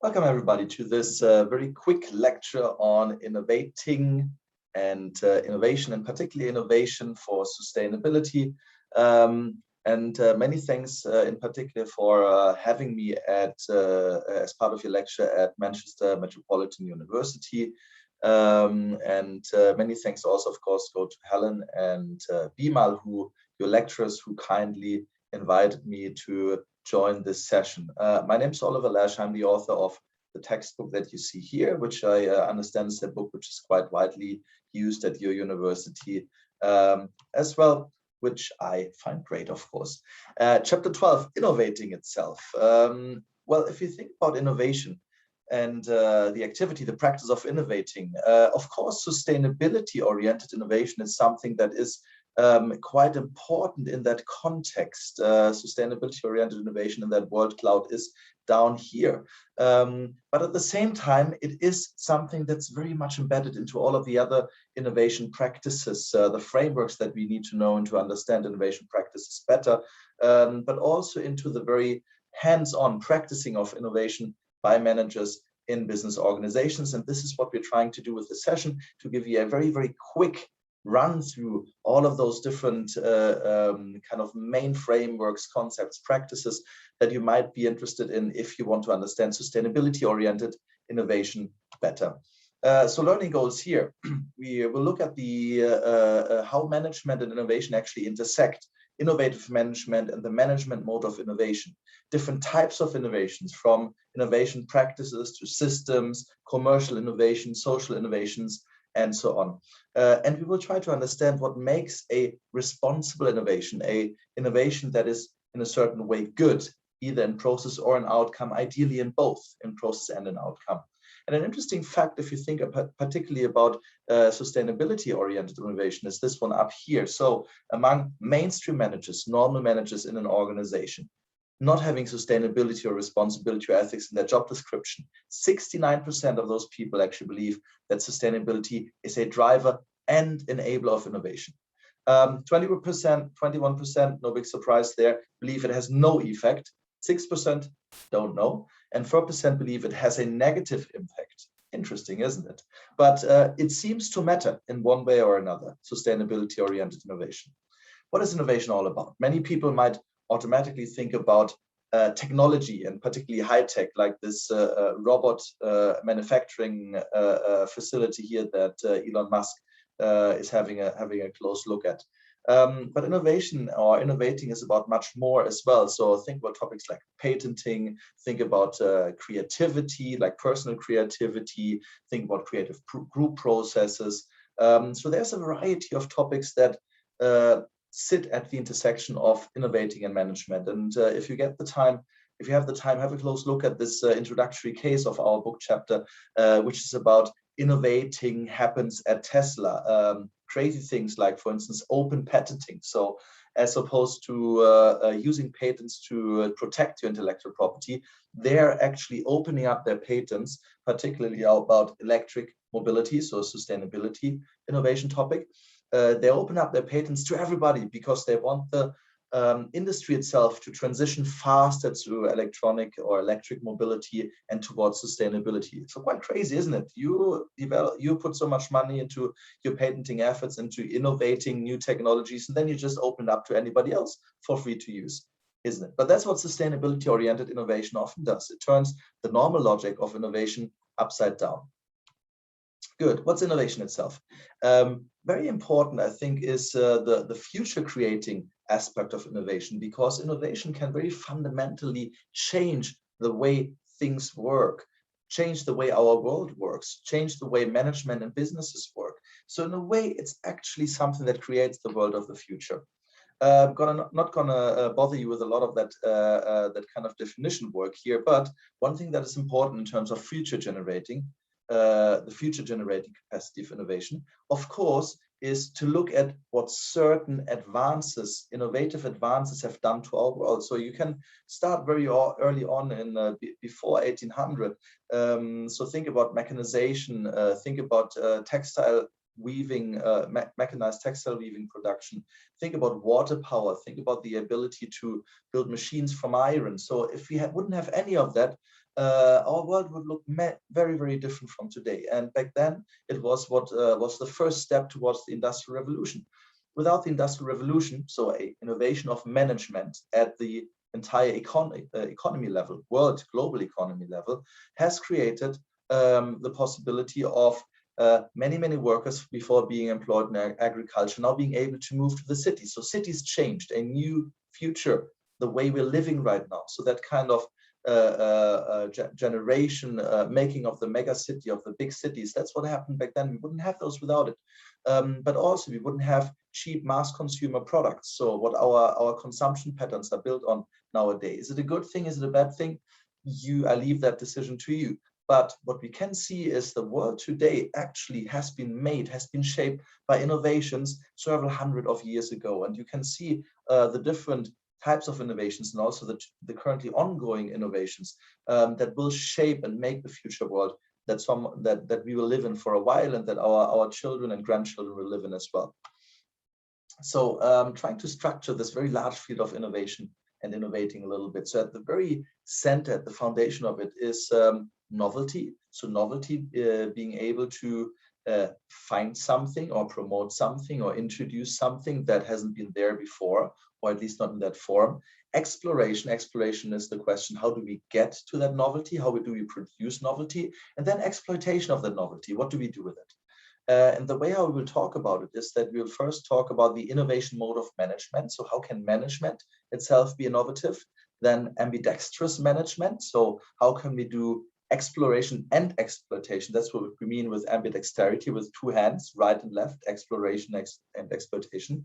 Welcome everybody to this very quick lecture on innovating and innovation, and particularly innovation for sustainability. Many thanks in particular for having me at as part of your lecture at Manchester Metropolitan University. Many thanks also, of course, go to Helen and Bimal, your lecturers, who kindly invited me to join this session. My name is Laasch. I'm the author of the textbook that you see here, which I understand is a book which is quite widely used at your university as well, which I find great, of course. Chapter 12, Innovating itself. Well, if you think about innovation and the activity, the practice of innovating, of course, sustainability-oriented innovation is something that is quite important in that context. Sustainability-oriented innovation in that word cloud is down here. But at the same time, it is something that's very much embedded into all of the other innovation practices, the frameworks that we need to know and to understand innovation practices better, but also into the very hands-on practicing of innovation by managers in business organizations. And this is what we're trying to do with this session, to give you a very, very quick run through all of those different kind of main frameworks, concepts, practices that you might be interested in if you want to understand sustainability-oriented innovation better. So learning goals here. We will look at the how management and innovation actually intersect, innovative management and the management mode of innovation, different types of innovations, from innovation practices to systems, commercial innovation, social innovations, and so on. And we will try to understand what makes a responsible innovation, a innovation that is in a certain way good, either in process or in outcome, ideally in both, in process and in outcome. And an interesting fact, if you think particularly about sustainability-oriented innovation, is this one up here. So among mainstream managers, normal managers in an organization, not having sustainability or responsibility or ethics in their job description, 69% of those people actually believe that sustainability is a driver and enabler of innovation. 21%, no big surprise there, believe it has no effect. 6% don't know, and 4% believe it has a negative impact. Interesting, isn't it? But it seems to matter in one way or another, sustainability-oriented innovation. What is innovation all about? Many people might automatically think about technology, and particularly high tech, like this robot manufacturing facility here that Elon Musk is having a close look at. But innovation or innovating is about much more as well. So think about topics like patenting, think about creativity, like personal creativity, think about creative group processes. So there's a variety of topics that sit at the intersection of innovating and management. And if you have the time, have a close look at this introductory case of our book chapter, which is about innovating happens at Tesla. Crazy things like, for instance, open patenting. So as opposed to using patents to protect your intellectual property, they're actually opening up their patents, particularly about electric mobility, so sustainability innovation topic. They open up their patents to everybody because they want the industry itself to transition faster to electronic or electric mobility and towards sustainability. So quite crazy, isn't it? You put so much money into your patenting efforts, into innovating new technologies, and then you just open it up to anybody else for free to use, isn't it? But that's what sustainability-oriented innovation often does. It turns the normal logic of innovation upside down. Good. What's innovation itself? Very important, I think, is the future creating aspect of innovation, because innovation can very fundamentally change the way things work, change the way our world works, change the way management and businesses work. So in a way, it's actually something that creates the world of the future. Not gonna bother you with a lot of that kind of definition work here, but one thing that is important in terms of future generating, the future generating capacity of innovation, of course, is to look at what certain advances, innovative advances, have done to our world. So you can start very early on in before 1800. So think about mechanization, think about textile weaving, mechanized textile weaving production. Think about water power. Think about the ability to build machines from iron. So if we wouldn't have any of that, our world would look very, very different from today. And back then, it was what was the first step towards the Industrial Revolution. Without the Industrial Revolution, so an innovation of management at the entire economy level, global economy level, has created the possibility of many, many workers before being employed in agriculture now being able to move to the cities. So cities changed, a new future, the way we're living right now. So that kind of generation making of the mega city, of the big cities, that's what happened back then. We wouldn't have those without it. But also we wouldn't have cheap mass consumer products. So what our consumption patterns are built on nowadays. Is it a good thing? Is it a bad thing? I leave that decision to you. But what we can see is the world today actually has been shaped by innovations several hundred of years ago. And you can see the different types of innovations and also the currently ongoing innovations that will shape and make the future world that we will live in for a while, and that our children and grandchildren will live in as well. So trying to structure this very large field of innovation and innovating a little bit. So at the very center, at the foundation of it is novelty. So novelty being able to find something or promote something or introduce something that hasn't been there before, or at least not in that form. Exploration is the question, how do we get to that novelty? How do we produce novelty? And then exploitation of that novelty, what do we do with it? And the way how we will talk about it is that we'll first talk about the innovation mode of management. So how can management itself be innovative? Then ambidextrous management. So how can we do exploration and exploitation? That's what we mean with ambidexterity, with two hands, right and left, exploration and exploitation.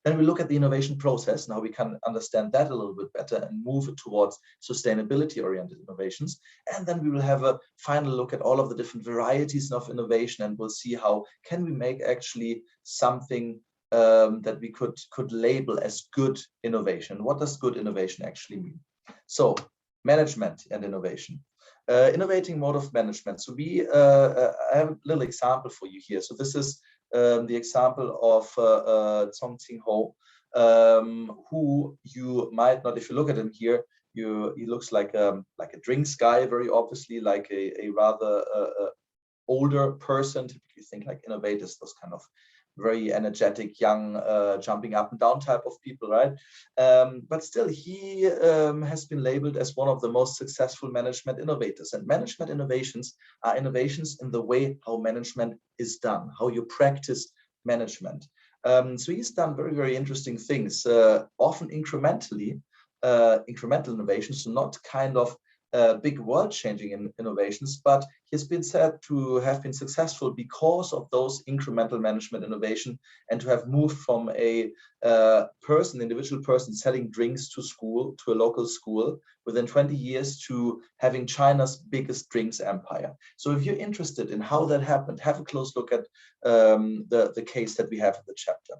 Then we look at the innovation process and how we can understand that a little bit better and move it towards sustainability-oriented innovations. And then we will have a final look at all of the different varieties of innovation, and we'll see how can we make actually something that we could label as good innovation. What does good innovation actually mean? So management and innovation. Innovating mode of management. So I have a little example for you here. So this is the example of Song Tsing Ho, who you might not, if you look at him here, he looks like a drinks guy, very obviously, like a rather older person. Typically think like innovators, those kind of very energetic, young, jumping up and down type of people, right? But still, he has been labeled as one of the most successful management innovators. And management innovations are innovations in the way how management is done, how you practice management. So he's done very, very interesting things, often incremental innovations, so not kind of big world-changing innovations, but he's been said to have been successful because of those incremental management innovation, and to have moved from a individual person selling drinks to a local school within 20 years to having China's biggest drinks empire. So if you're interested in how that happened, have a close look at the case that we have in the chapter.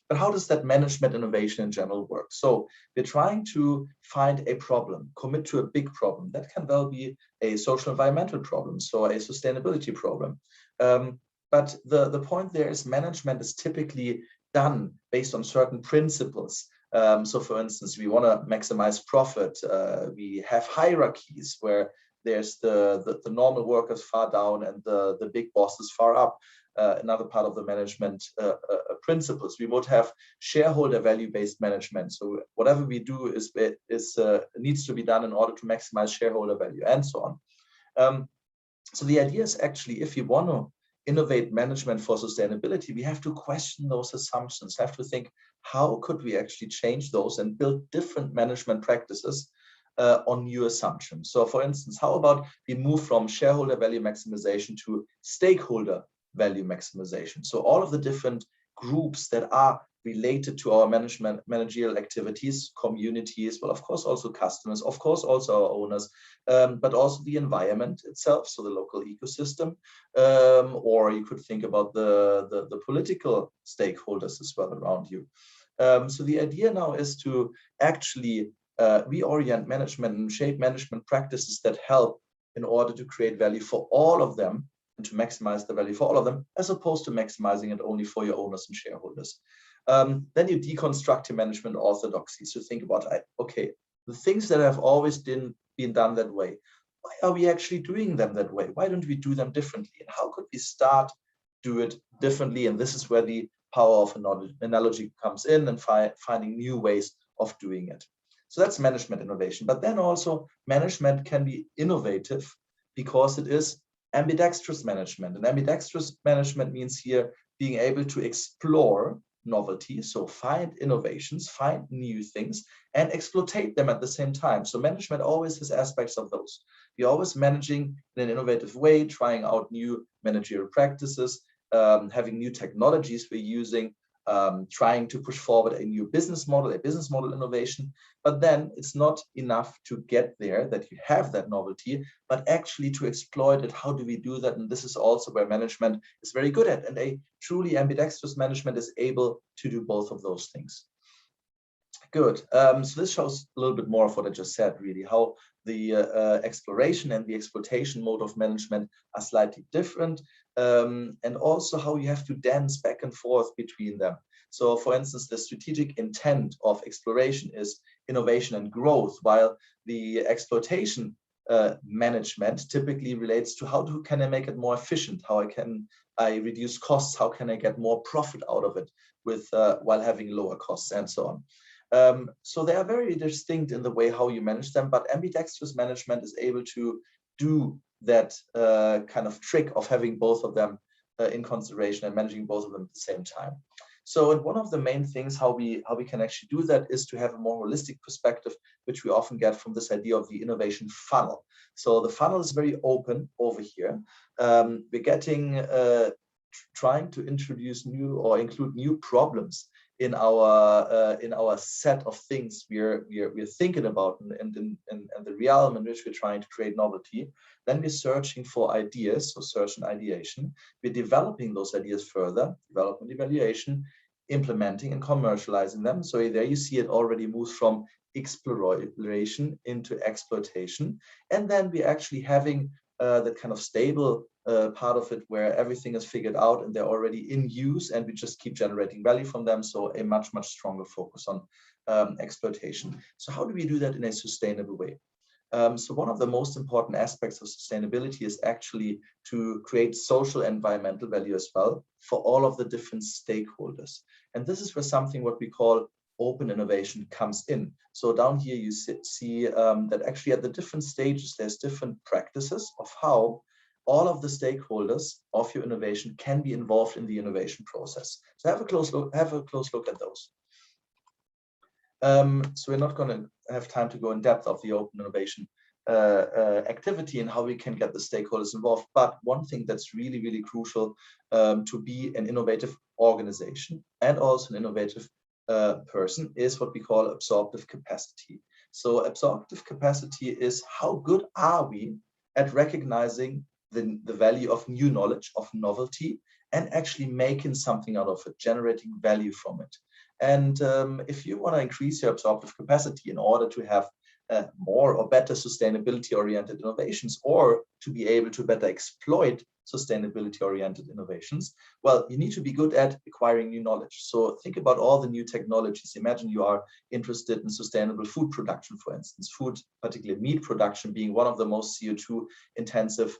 But how does that management innovation in general work? So we're trying to find a problem, commit to a big problem. That can well be a social environmental problem, so a sustainability problem. But the point there is management is typically done based on certain principles. So for instance, we want to maximize profit. We have hierarchies where there's the normal workers far down and the big bosses far up. Another part of the management principles. We would have shareholder value-based management. So whatever we do needs to be done in order to maximize shareholder value, and so on. So the idea is actually, if you want to innovate management for sustainability, we have to question those assumptions, have to think, how could we actually change those and build different management practices on new assumptions? So for instance, how about we move from shareholder value maximization to stakeholder value maximization? So all of the different groups that are related to our managerial activities, communities, well, of course, also customers, of course, also our owners, but also the environment itself, so the local ecosystem, or you could think about the political stakeholders as well around you. So the idea now is to actually reorient management and shape management practices that help in order to create value for all of them, and to maximize the value for all of them, as opposed to maximizing it only for your owners and shareholders. Then you deconstruct your management orthodoxy. So think about, okay, the things that have always been done that way, why are we actually doing them that way? Why don't we do them differently? And how could we start do it differently? And this is where the power of analogy comes in, and finding new ways of doing it. So that's management innovation. But then also management can be innovative because it is ambidextrous management. And ambidextrous management means here being able to explore novelty, so find innovations, find new things, and exploitate them at the same time. So management always has aspects of those. We're always managing in an innovative way, trying out new managerial practices, having new technologies we're using, trying to push forward a new business model innovation. But then it's not enough to get there, that you have that novelty, but actually to exploit it. How do we do that? And this is also where management is very good at. And a truly ambidextrous management is able to do both of those things. Good. So this shows a little bit more of what I just said, really, how the exploration and the exploitation mode of management are slightly different, and also how you have to dance back and forth between them. So, for instance, the strategic intent of exploration is innovation and growth, while the exploitation management typically relates to how can I make it more efficient? How can I reduce costs? How can I get more profit out of it with while having lower costs, and so on. So they are very distinct in the way how you manage them, but ambidextrous management is able to do that kind of trick of having both of them in consideration and managing both of them at the same time. So, and one of the main things how we can actually do that is to have a more holistic perspective, which we often get from this idea of the innovation funnel. So the funnel is very open over here. We're getting trying to introduce new or include new problems in our set of things we're thinking about, and the realm in which we're trying to create novelty. Then we're searching for ideas, so search and ideation. We're developing those ideas further, development, evaluation, implementing and commercializing them. So there you see it already moves from exploration into exploitation. And then we're actually having that kind of stable part of it where everything is figured out and they're already in use, and we just keep generating value from them. So a much stronger focus on exploitation. So how do we do that in a sustainable way? So one of the most important aspects of sustainability is actually to create social and environmental value as well for all of the different stakeholders. And this is where something what we call open innovation comes in. So down here you see that actually at the different stages there's different practices of how all of the stakeholders of your innovation can be involved in the innovation process. So have a close look at those. So we're not going to have time to go in depth of the open innovation activity and how we can get the stakeholders involved. But one thing that's really crucial to be an innovative organization and also an innovative person is what we call absorptive capacity. So absorptive capacity is how good are we at recognizing the value of new knowledge, of novelty, and actually making something out of it, generating value from it. And if you want to increase your absorptive capacity in order to have more or better sustainability-oriented innovations, or to be able to better exploit sustainability-oriented innovations, well, you need to be good at acquiring new knowledge. So think about all the new technologies. Imagine you are interested in sustainable food production, for instance, food, particularly meat production, being one of the most CO2 intensive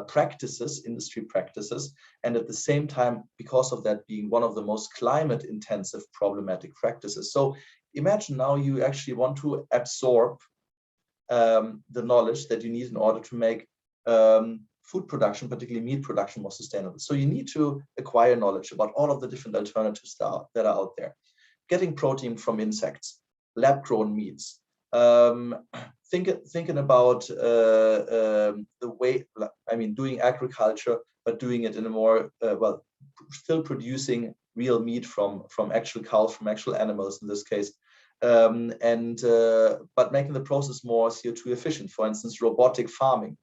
practices, industry practices, and at the same time, because of that, being one of the most climate intensive problematic practices. So imagine now you actually want to absorb the knowledge that you need in order to make food production, particularly meat production, more sustainable. So you need to acquire knowledge about all of the different alternatives that are out there. Getting protein from insects, lab-grown meats, thinking about the way, I mean, doing agriculture, but doing it in a more, well, still producing real meat from actual cows, from actual animals in this case, but making the process more CO2 efficient, for instance, robotic farming.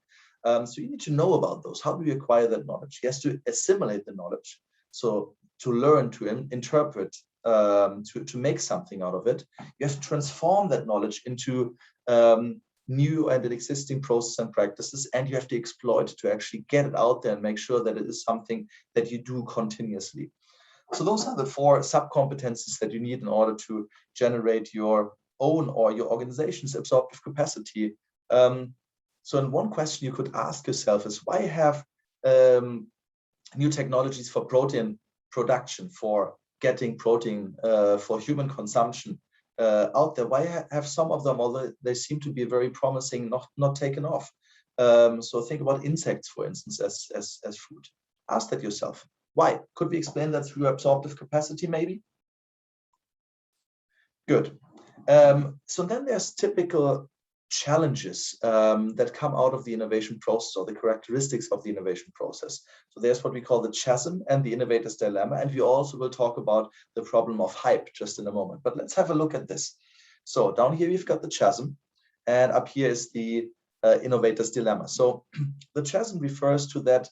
So you need to know about those. How do you acquire that knowledge? Yes, to assimilate the knowledge. So to learn, to interpret, to make something out of it, you have to transform that knowledge into new and existing process and practices, and you have to exploit to actually get it out there and make sure that it is something that you do continuously. So those are the 4 sub-competencies that you need in order to generate your own or your organization's absorptive capacity. So in one question you could ask yourself is, why have new technologies for protein production, for getting protein for human consumption out there? Why have some of them, although they seem to be very promising, not taken off? So think about insects, for instance, as food. Ask that yourself. Why? Could we explain that through absorptive capacity, maybe? Good. So then there's typical challenges that come out of the innovation process, or the characteristics of the innovation process. So there's what we call the chasm and the innovator's dilemma. And we also will talk about the problem of hype just in a moment. But let's have a look at this. So down here, we've got the chasm, and up here is the innovator's dilemma. So the chasm refers to that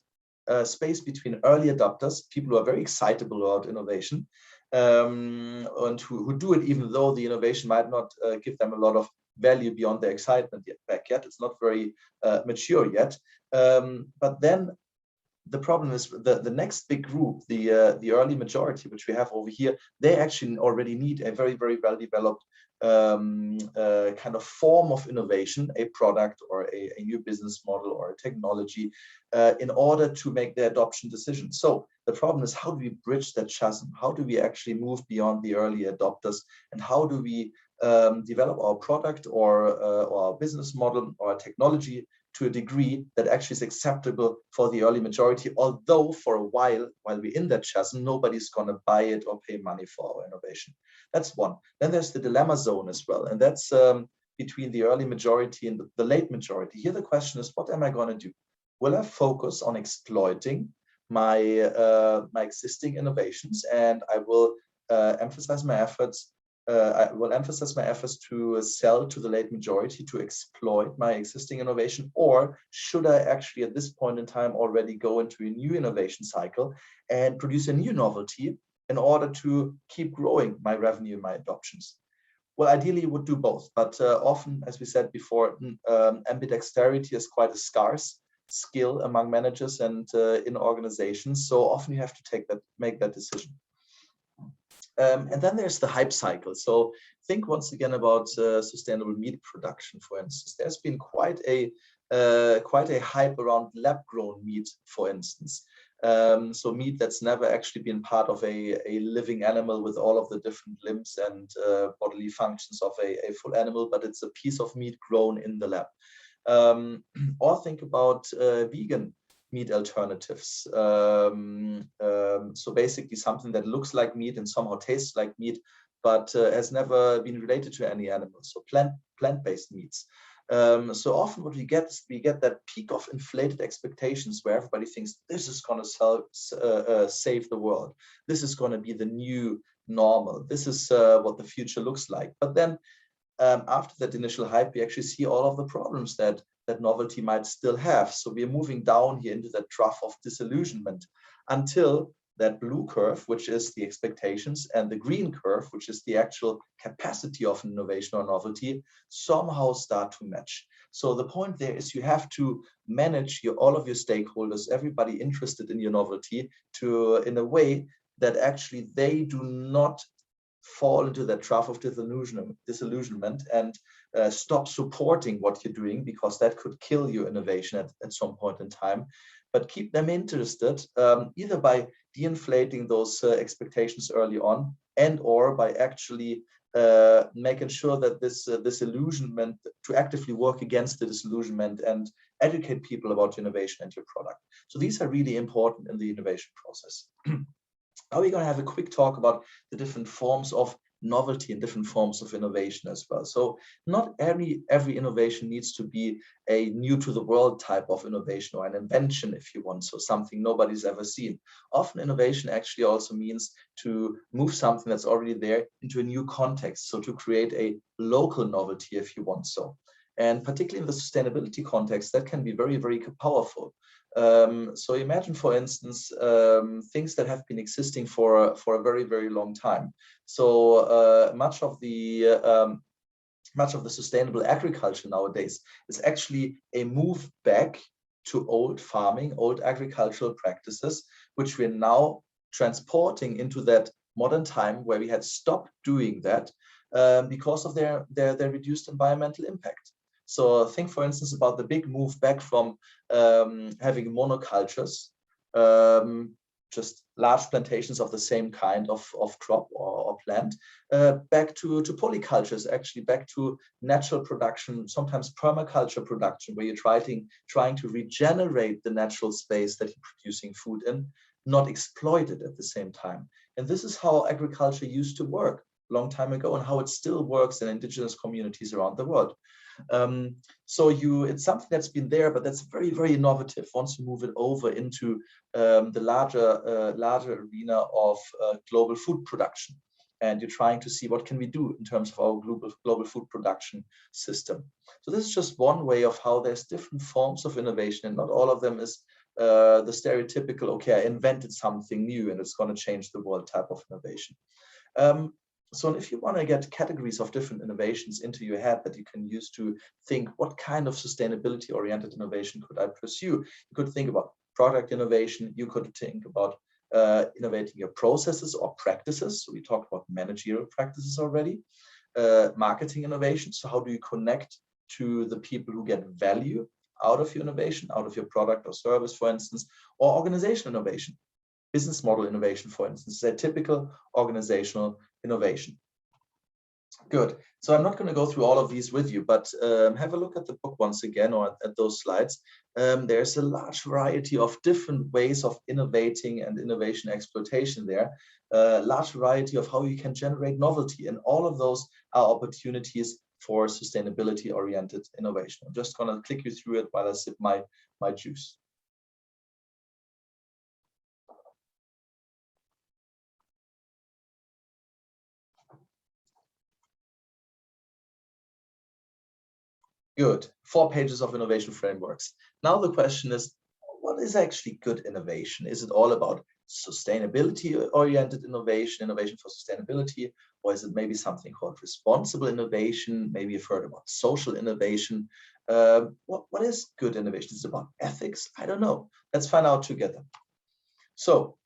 space between early adopters, people who are very excitable about innovation, and who do it even though the innovation might not give them a lot of value beyond their excitement yet. It's not very mature yet. But then the problem is the next big group, the early majority, which we have over here, they actually already need a very, very well developed kind of form of innovation, a product or a new business model or a technology, in order to make their adoption decision. So the problem is, how do we bridge that chasm? How do we actually move beyond the early adopters? And how do we develop our product or our business model or technology to a degree that actually is acceptable for the early majority, although for a while we're in that chasm, nobody's going to buy it or pay money for our innovation. That's one. Then there's the dilemma zone as well, and that's between the early majority and the late majority. Here the question is, what am I going to do? Will I focus on exploiting my existing innovations, and I will emphasize my efforts to sell to the late majority, to exploit my existing innovation? Or should I actually at this point in time already go into a new innovation cycle and produce a new novelty in order to keep growing my revenue, my adoptions? Well, ideally you would do both, but often, as we said before, ambidexterity is quite a scarce skill among managers and in organizations. So often you have to make that decision. And then there's the hype cycle. So think once again about sustainable meat production, for instance. There's been quite a hype around lab-grown meat, for instance. So meat that's never actually been part of a living animal with all of the different limbs and bodily functions of a full animal, but it's a piece of meat grown in the lab. Or think about vegan meat alternatives. So basically something that looks like meat and somehow tastes like meat, but has never been related to any animal. So plant-based meats. So often what we get is that peak of inflated expectations where everybody thinks this is going to save the world. This is going to be the new normal. This is what the future looks like. But then after that initial hype, we actually see all of the problems that novelty might still have. So we are moving down here into that trough of disillusionment until that blue curve, which is the expectations, and the green curve, which is the actual capacity of innovation or novelty, somehow start to match. So the point there is you have to manage all of your stakeholders, everybody interested in your novelty, in a way that actually they do not fall into that trough of disillusionment and stop supporting what you're doing, because that could kill your innovation at some point in time. But keep them interested, either by de-inflating those expectations early on, and or by actually making sure that this disillusionment, to actively work against the disillusionment and educate people about your innovation and your product. So these are really important in the innovation process. Now we're going to have a quick talk about the different forms of novelty and different forms of innovation as well. So not every innovation needs to be a new to the world type of innovation or an invention, if you want, so something nobody's ever seen. Often innovation actually also means to move something that's already there into a new context, so to create a local novelty, if you want so. And particularly in the sustainability context, that can be very, very powerful. So imagine, for instance, things that have been existing for a very, very long time. So much of the much of the sustainable agriculture nowadays is actually a move back to old farming, old agricultural practices, which we're now transporting into that modern time where we had stopped doing that because of their reduced environmental impact. So think, for instance, about the big move back from having monocultures, just large plantations of the same kind of crop or plant, back to polycultures, actually back to natural production, sometimes permaculture production, where you're trying to regenerate the natural space that you're producing food in, not exploit it at the same time. And this is how agriculture used to work a long time ago, and how it still works in indigenous communities around the world. So it's something that's been there, but that's very, very innovative once you move it over into the larger arena of global food production. And you're trying to see what can we do in terms of our global food production system. So this is just one way of how there's different forms of innovation, and not all of them is the stereotypical, okay, I invented something new and it's going to change the world type of innovation. So if you want to get categories of different innovations into your head that you can use to think what kind of sustainability oriented innovation could I pursue, you could think about product innovation. You could think about innovating your processes or practices. So we talked about managerial practices already. Marketing innovation. So how do you connect to the people who get value out of your innovation, out of your product or service, for instance, or organizational innovation. Business model innovation, for instance, is a typical organizational innovation. Good. So I'm not going to go through all of these with you, but have a look at the book once again, or at those slides. There's a large variety of different ways of innovating and innovation exploitation there. Large variety of how you can generate novelty, and all of those are opportunities for sustainability-oriented innovation. I'm just going to click you through it while I sip my juice. Good. 4 pages of innovation frameworks. Now the question is, what is actually good innovation? Is it all about sustainability-oriented innovation, innovation for sustainability, or is it maybe something called responsible innovation? Maybe you've heard about social innovation. What is good innovation? Is it about ethics? I don't know. Let's find out together. So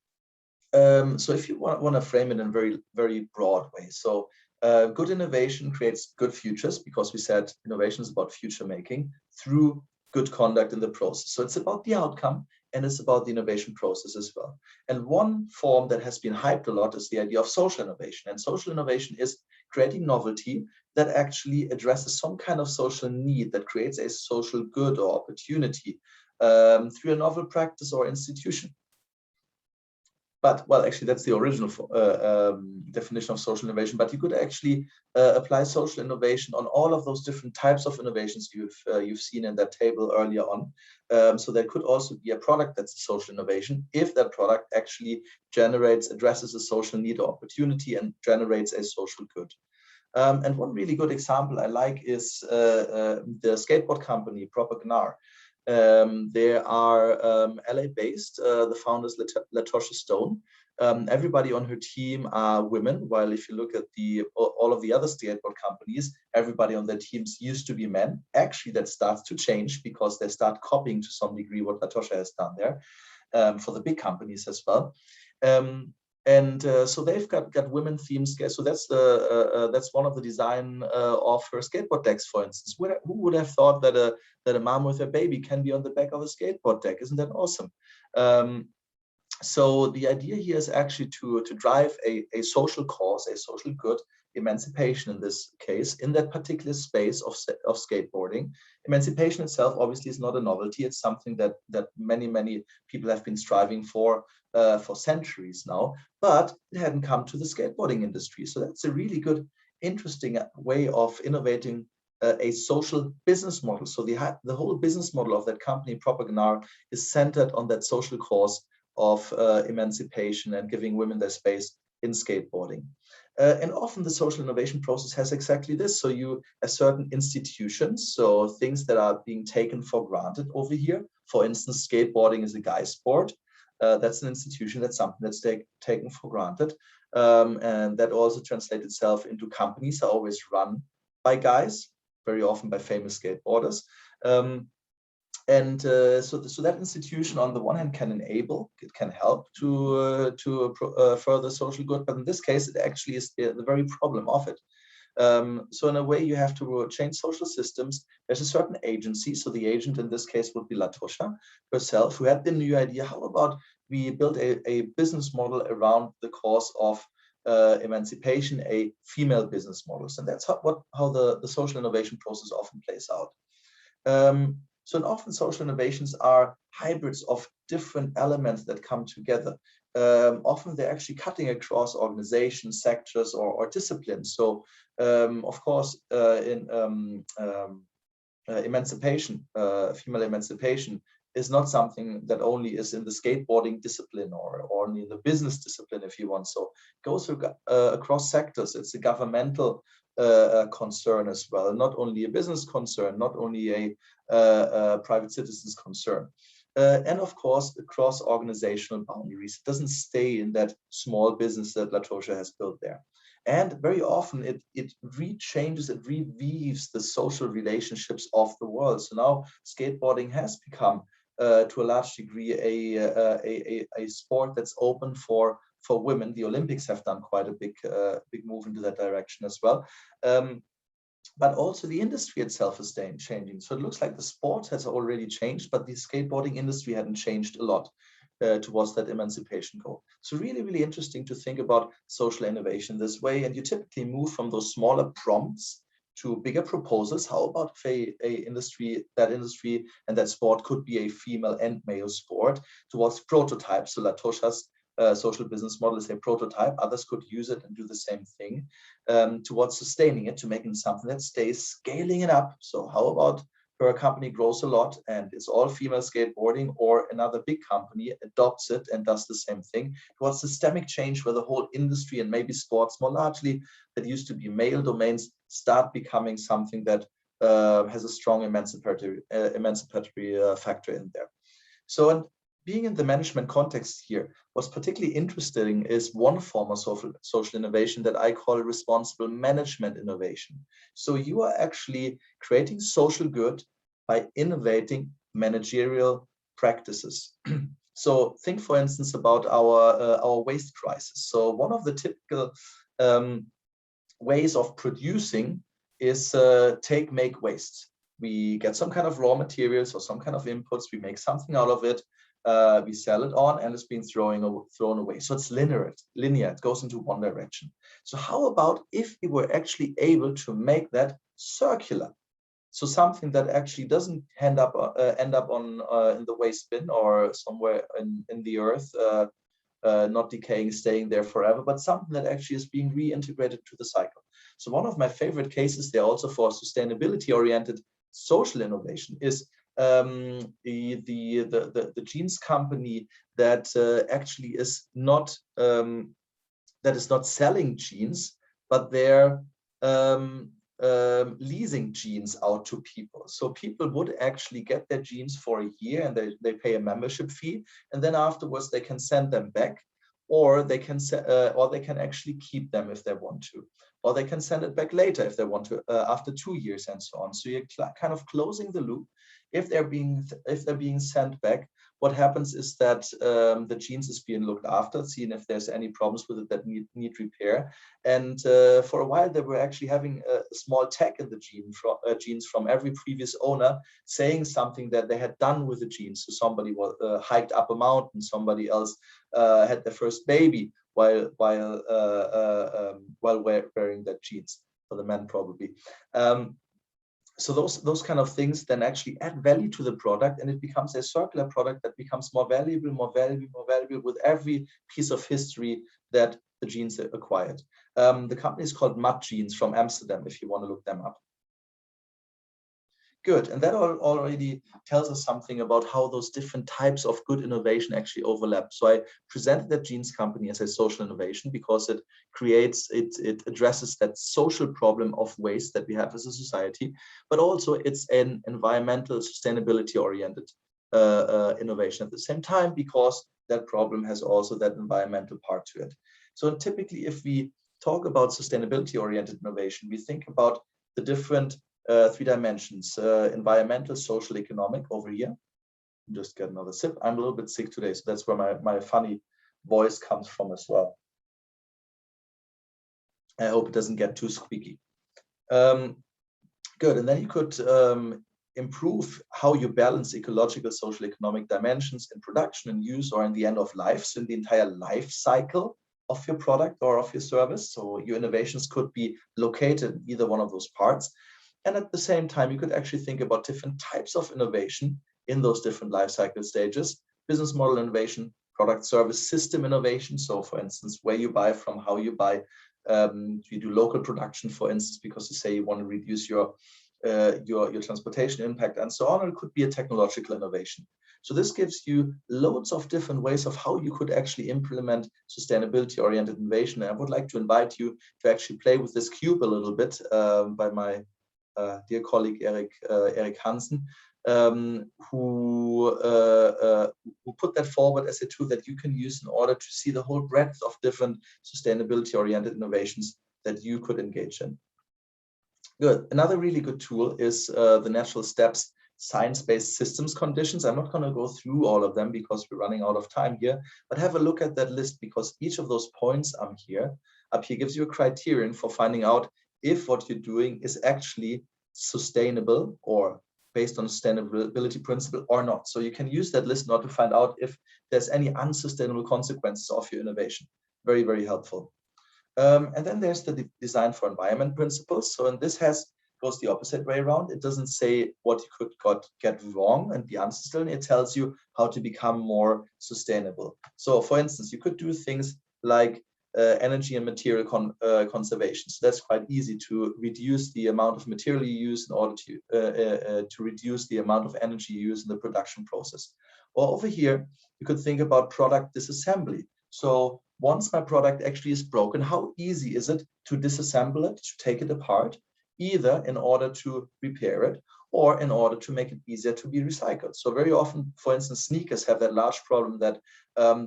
if you want to frame it in a very, very broad way. So good innovation creates good futures, because we said innovation is about future making through good conduct in the process. So it's about the outcome, and it's about the innovation process as well. And one form that has been hyped a lot is the idea of social innovation. And social innovation is creating novelty that actually addresses some kind of social need, that creates a social good or opportunity through a novel practice or institution. But, well, actually, that's the original definition of social innovation. But you could actually apply social innovation on all of those different types of innovations you've seen in that table earlier on. So there could also be a product that's a social innovation if that product actually addresses a social need or opportunity and generates a social good. And one really good example I like is the skateboard company, Proper Gnar. They are LA-based. The founder is Latosha Stone. Everybody on her team are women, while if you look at all of the other skateboard companies, everybody on their teams used to be men. Actually, that starts to change because they start copying to some degree what Latosha has done there for the big companies as well. So they've got women themes. So that's one of the design of her skateboard decks, for instance. Who would have thought that a mom with her baby can be on the back of a skateboard deck? Isn't that awesome? So the idea here is actually to drive a social cause, a social good, emancipation in this case, in that particular space of skateboarding. Emancipation itself obviously is not a novelty. It's something that many people have been striving for centuries now, but it hadn't come to the skateboarding industry. So that's a really good, interesting way of innovating a social business model. So the whole business model of that company, Proper Gnar, is centered on that social cause of emancipation and giving women their space in skateboarding. And often the social innovation process has exactly this. So you have certain institutions, so things that are being taken for granted over here. For instance, skateboarding is a guy's sport. That's an institution, that's something that's taken for granted. And that also translates itself into companies that always run by guys, very often by famous skateboarders. So that institution, on the one hand, can enable, it can help to further social good, but in this case, it actually is the very problem of it. So in a way, you have to change social systems. There's a certain agency. So the agent in this case would be Laasch herself, who had the new idea. How about we build a business model around the cause of emancipation, a female business models, and that's how the social innovation process often plays out. So often social innovations are hybrids of different elements that come together. Often they're actually cutting across organizations, sectors, or disciplines. So of course, in emancipation, female emancipation is not something that only is in the skateboarding discipline or only in the business discipline, if you want. So it goes across sectors. It's a governmental concern as well, not only a business concern, not only a private citizen's concern. And of course, across organizational boundaries. It doesn't stay in that small business that Laasch has built there. And very often it rechanges, it reweaves the social relationships of the world. So now skateboarding has become, to a large degree, a sport that's open for women. The Olympics have done quite a big move into that direction as well. But also the industry itself is changing. So it looks like the sport has already changed, but the skateboarding industry hadn't changed a lot towards that emancipation goal. So really, really interesting to think about social innovation this way. And you typically move from those smaller prompts to bigger proposals. How about if that industry and that sport could be a female and male sport, towards prototypes. So Laasch's social business model is a prototype. Others could use it and do the same thing, towards sustaining it, to making something that stays, scaling it up. So how about her company grows a lot and it's all female skateboarding, or another big company adopts it and does the same thing, towards systemic change where the whole industry and maybe sports more largely that used to be male domains start becoming something that has a strong emancipatory factor in there. So, and being in the management context here, what's particularly interesting is one form of social innovation that I call responsible management innovation. So you are actually creating social good by innovating managerial practices. So think, for instance, about our waste crisis. So one of the typical ways of producing is take, make, waste. We get some kind of raw materials or some kind of inputs, we make something out of it, we sell it on, and it's being thrown away. So it's linear, it goes into one direction. So how about if we were actually able to make that circular? So something that actually doesn't end up in the waste bin or somewhere in the earth, not decaying, staying there forever, but something that actually is being reintegrated to the cycle. So one of my favorite cases there, also for sustainability-oriented social innovation, is the jeans company that actually is not selling jeans, but they're leasing jeans out to people. So people would actually get their jeans for a year and they pay a membership fee, and then afterwards they can send them back, or they can actually keep them if they want to, or they can send it back later if they want to, after 2 years and so on. So you're kind of closing the loop. If they're being sent back, what happens is that the jeans is being looked after, seeing if there's any problems with it that need repair. And for a while, they were actually having a small tag in the jeans from every previous owner, saying something that they had done with the jeans. So somebody was hiked up a mountain, somebody else had their first baby while wearing that jeans, for the men probably. So those kind of things then actually add value to the product, and it becomes a circular product that becomes more valuable with every piece of history that the jeans acquired. The company is called Mud Jeans from Amsterdam, if you want to look them up. Good, and that already tells us something about how those different types of good innovation actually overlap. So I presented that jeans company as a social innovation because it addresses that social problem of waste that we have as a society, but also it's an environmental sustainability oriented innovation at the same time, because that problem has also that environmental part to it. So typically, if we talk about sustainability oriented innovation, we think about the different 3 dimensions, environmental, social, economic over here. Just get another sip. I'm a little bit sick today, so that's where my funny voice comes from as well. I hope it doesn't get too squeaky. Good, and then you could improve how you balance ecological, social, economic dimensions in production and use, or in the end of life, so in the entire life cycle of your product or of your service. So your innovations could be located in either one of those parts. And at the same time, you could actually think about different types of innovation in those different life cycle stages: business model innovation, product service system innovation. So for instance, where you buy from, how you buy, you do local production, for instance, because you say you want to reduce your transportation impact and so on. Or it could be a technological innovation. So this gives you loads of different ways of how you could actually implement sustainability-oriented innovation. And I would like to invite you to actually play with this cube a little bit by my dear colleague Erik Hansen, who put that forward as a tool that you can use in order to see the whole breadth of different sustainability-oriented innovations that you could engage in. Good. Another really good tool is the Natural Steps science-based systems conditions. I'm not going to go through all of them because we're running out of time here, but have a look at that list, because each of those points up here gives you a criterion for finding out if what you're doing is actually sustainable or based on sustainability principle or not. So you can use that list not to find out if there's any unsustainable consequences of your innovation. Very, very helpful. And then there's the design for environment principles. So, and this goes the opposite way around. It doesn't say what you could get wrong and be unsustainable. It tells you how to become more sustainable. So for instance, you could do things like energy and material conservation. So that's quite easy, to reduce the amount of material you use in order to reduce the amount of energy you use in the production process. Or over here, you could think about product disassembly. So once my product actually is broken, how easy is it to disassemble it, to take it apart, either in order to repair it or in order to make it easier to be recycled. So very often, for instance, sneakers have that large problem that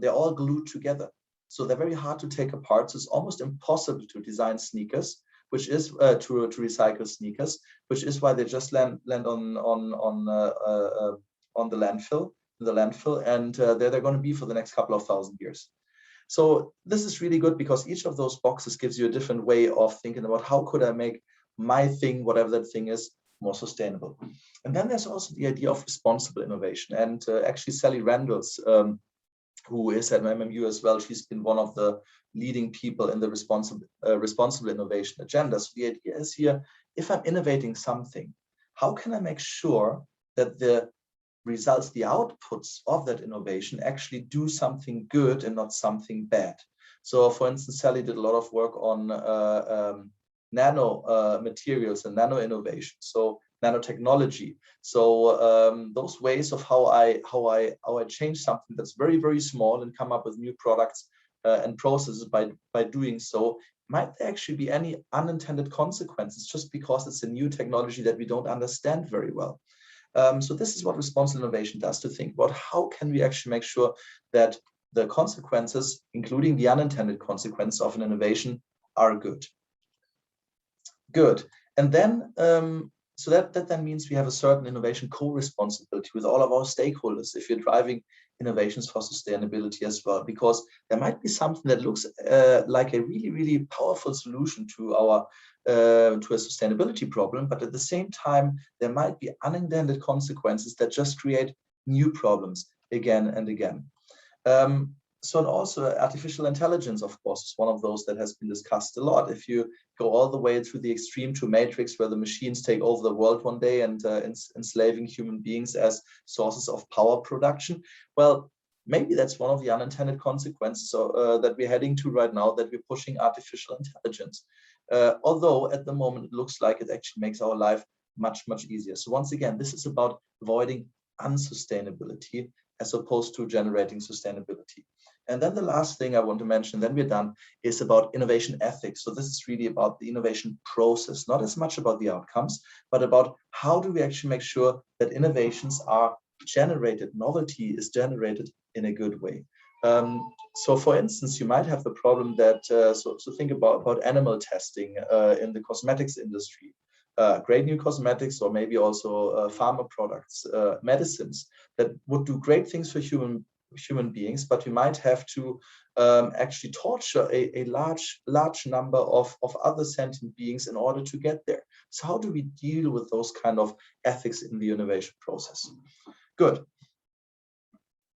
they're all glued together. So they're very hard to take apart. So it's almost impossible to design sneakers, which is to recycle sneakers, which is why they just land on the landfill, and there they're going to be for the next couple of thousand years. So this is really good, because each of those boxes gives you a different way of thinking about how could I make my thing, whatever that thing is, more sustainable. And then there's also the idea of responsible innovation. And actually Sally Randalls, who is at MMU as well, she's been one of the leading people in the responsible innovation agenda. So the idea is here, if I'm innovating something, how can I make sure that the results, the outputs of that innovation actually do something good and not something bad? So for instance, Sally did a lot of work on nano materials and nano innovation, so nanotechnology. So those ways of how I change something that's very, very small and come up with new products and processes by doing so, might there actually be any unintended consequences just because it's a new technology that we don't understand very well? So this is what responsible innovation does, to think about how can we actually make sure that the consequences, including the unintended consequences of an innovation, are good. Good. And then, so that then means we have a certain innovation co-responsibility with all of our stakeholders if you're driving innovations for sustainability as well, because there might be something that looks like a really, really powerful solution to a sustainability problem, but at the same time, there might be unintended consequences that just create new problems again and again. So, and also artificial intelligence, of course, is one of those that has been discussed a lot. If you go all the way to the extreme to Matrix, where the machines take over the world one day and enslaving human beings as sources of power production, well, maybe that's one of the unintended consequences that we're heading to right now, that we're pushing artificial intelligence. Although at the moment, it looks like it actually makes our life much, much easier. So once again, this is about avoiding unsustainability as opposed to generating sustainability. And then the last thing I want to mention, then we're done, is about innovation ethics. So this is really about the innovation process, not as much about the outcomes, but about how do we actually make sure that innovations are generated, novelty is generated in a good way. So for instance, you might have the problem that, so think about animal testing in the cosmetics industry. great new cosmetics, or maybe also pharma products, medicines that would do great things for human beings, but we might have to actually torture a large number of other sentient beings in order to get there. So how do we deal with those kind of ethics in the innovation process? Good.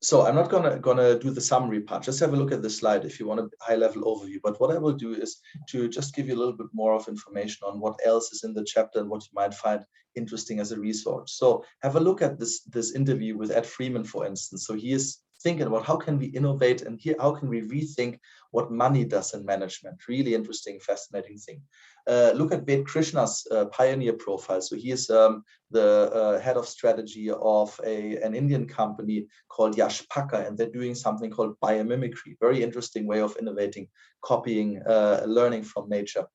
So I'm not gonna do the summary part. Just have a look at the slide if you want a high-level overview. But what I will do is to just give you a little bit more of information on what else is in the chapter and what you might find interesting as a resource. So have a look at this interview with Ed Freeman, for instance. So he is thinking about how can we innovate, and here how can we rethink what money does in management. Really interesting, fascinating thing. Look at Ved Krishna's pioneer profile. So he is the head of strategy of an Indian company called Yashpaka, and they're doing something called biomimicry. Very interesting way of innovating, copying, learning from nature.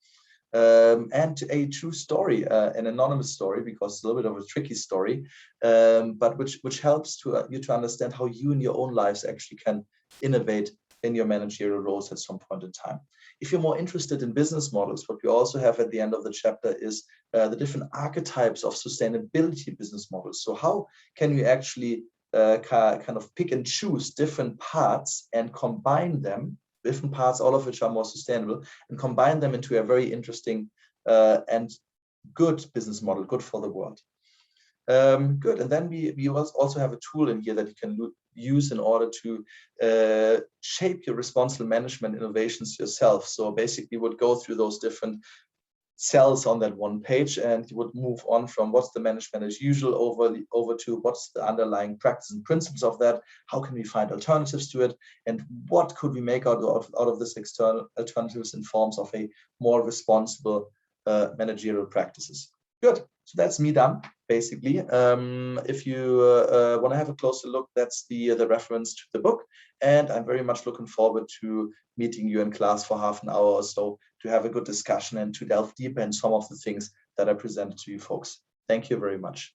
And a true story, an anonymous story, because it's a little bit of a tricky story, but which helps you to understand how you in your own lives actually can innovate in your managerial roles at some point in time. If you're more interested in business models, what we also have at the end of the chapter is the different archetypes of sustainability business models. So how can you actually kind of pick and choose different parts and combine them, different parts, all of which are more sustainable, and combine them into a very interesting and good business model, good for the world. Good, and then we also have a tool in here that you can use in order to shape your responsible management innovations yourself. So basically you would go through those different cells on that one page, and you would move on from what's the management as usual over to what's the underlying practice and principles of that, how can we find alternatives to it, and what could we make out of this external alternatives in forms of a more responsible managerial practices. Good, so that's me done, basically. If you want to have a closer look, that's the reference to the book, and I'm very much looking forward to meeting you in class for half an hour or so to have a good discussion and to delve deeper in some of the things that I presented to you folks. Thank you very much.